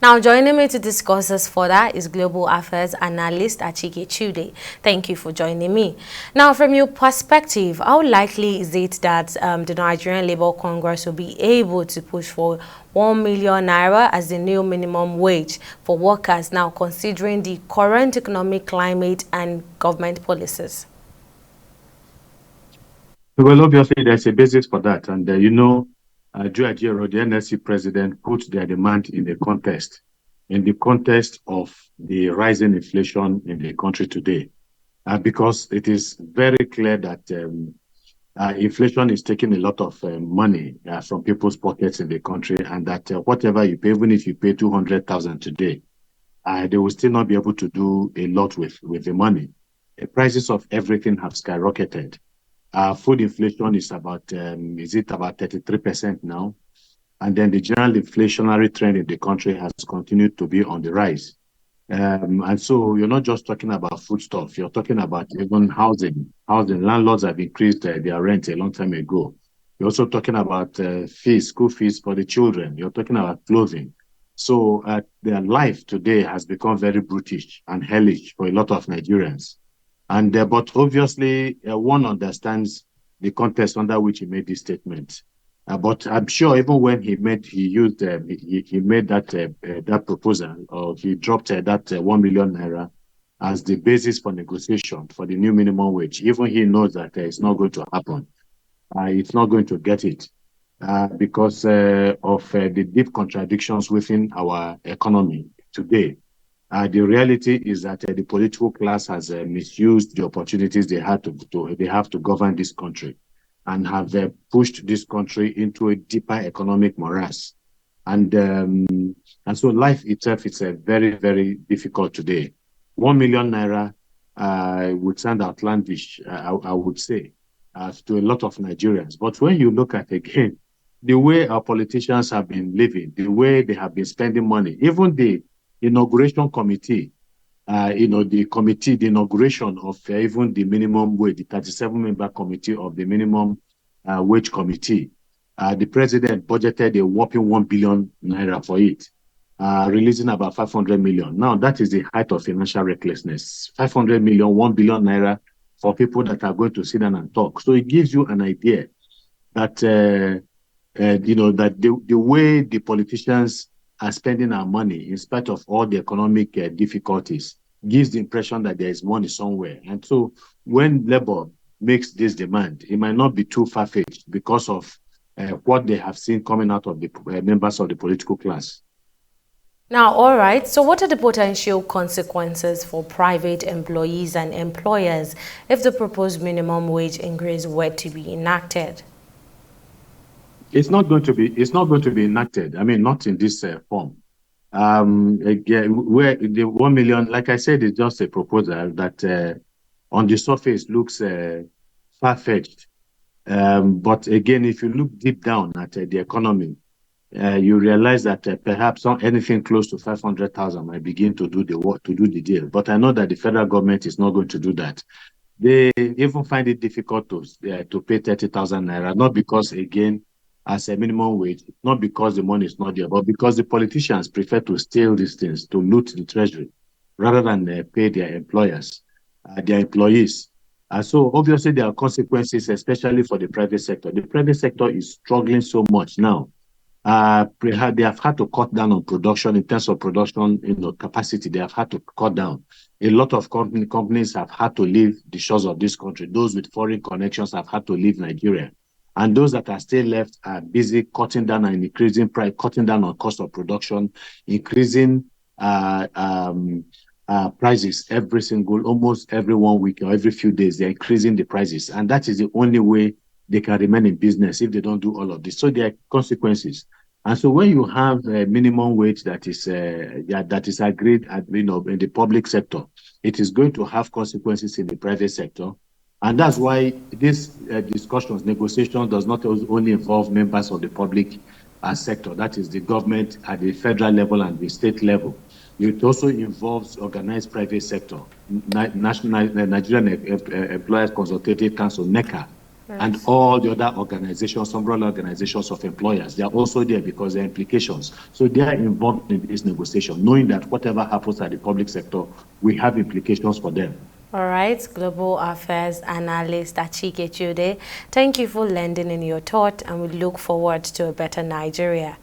Now, joining me to discuss this further is Global Affairs Analyst Achike Chude. Thank you for joining me. Now, from your perspective, how likely is it that the Nigerian Labour Congress will be able to push for 1 million naira as the new minimum wage for workers now, considering the current economic climate and government policies? Well, obviously, there's a basis for that. And, Joe Ajero, the NSC president, put their demand in the context of the rising inflation in the country today. Because it is very clear that inflation is taking a lot of money from people's pockets in the country, and that whatever you pay, even if you pay 200,000 today, they will still not be able to do a lot with the money. The prices of everything have skyrocketed. Food inflation is about 33% now? And then the general inflationary trend in the country has continued to be on the rise. And so you're not just talking about foodstuff, you're talking about even housing. Landlords have increased their rent a long time ago. You're also talking about school fees for the children. You're talking about clothing. So their life today has become very brutish and hellish for a lot of Nigerians. And but obviously, one understands the context under which he made this statement. But I'm sure even when he made that proposal, or he dropped that 1 million naira as the basis for negotiation for the new minimum wage. Even he knows that it's not going to happen. It's not going to get it because of the deep contradictions within our economy today. The reality is that the political class has misused the opportunities they have to govern this country, and have pushed this country into a deeper economic morass. And so life itself is very, very difficult today. 1 million naira would sound outlandish, I would say, to a lot of Nigerians. But when you look at, again, the way our politicians have been living, the way they have been spending money, even the inauguration committee, the inauguration of even the minimum wage, the 37-member committee of the minimum wage committee, the president budgeted a whopping 1 billion naira for it, releasing about 500 million. Now, that is the height of financial recklessness. 500 million, 1 billion naira for people that are going to sit down and talk. So it gives you an idea that, that the way the politicians are spending our money in spite of all the economic difficulties gives the impression that there is money somewhere. And so when Labour makes this demand, it might not be too far-fetched because of what they have seen coming out of the members of the political class. Now, all right, so what are the potential consequences for private employees and employers if the proposed minimum wage increase were to be enacted? It's not going to be enacted. I mean, not in this form. Again, where the 1 million, like I said, is just a proposal that on the surface looks far-fetched. But again, if you look deep down at the economy, you realize that perhaps anything close to 500,000 might begin to do the work, to do the deal. But I know that the federal government is not going to do that. They even find it difficult to pay 30,000 naira, not because, again, as a minimum wage, not because the money is not there, but because the politicians prefer to steal these things, to loot the treasury, rather than pay their employers, their employees. So obviously there are consequences, especially for the private sector. The private sector is struggling so much now. They have had to cut down on production in terms of production, capacity. They have had to cut down. A lot of companies have had to leave the shores of this country. Those with foreign connections have had to leave Nigeria. And those that are still left are busy cutting down and increasing price, cutting down on cost of production, increasing prices almost every 1 week or every few days. They're increasing the prices. And that is the only way they can remain in business if they don't do all of this. So there are consequences. And so when you have a minimum wage that is agreed in the public sector, it is going to have consequences in the private sector. And that's why this negotiation does not only involve members of the public sector, that is the government at the federal level and the state level. It also involves organized private sector, Nigerian Employers Consultative Council, NECA, And all the other organizations, umbrella organizations of employers, they are also there because there are implications. So they are involved in this negotiation, knowing that whatever happens at the public sector, we have implications for them. All right, Global Affairs Analyst Achike Chude, thank you for lending in your thought, and we look forward to a better Nigeria.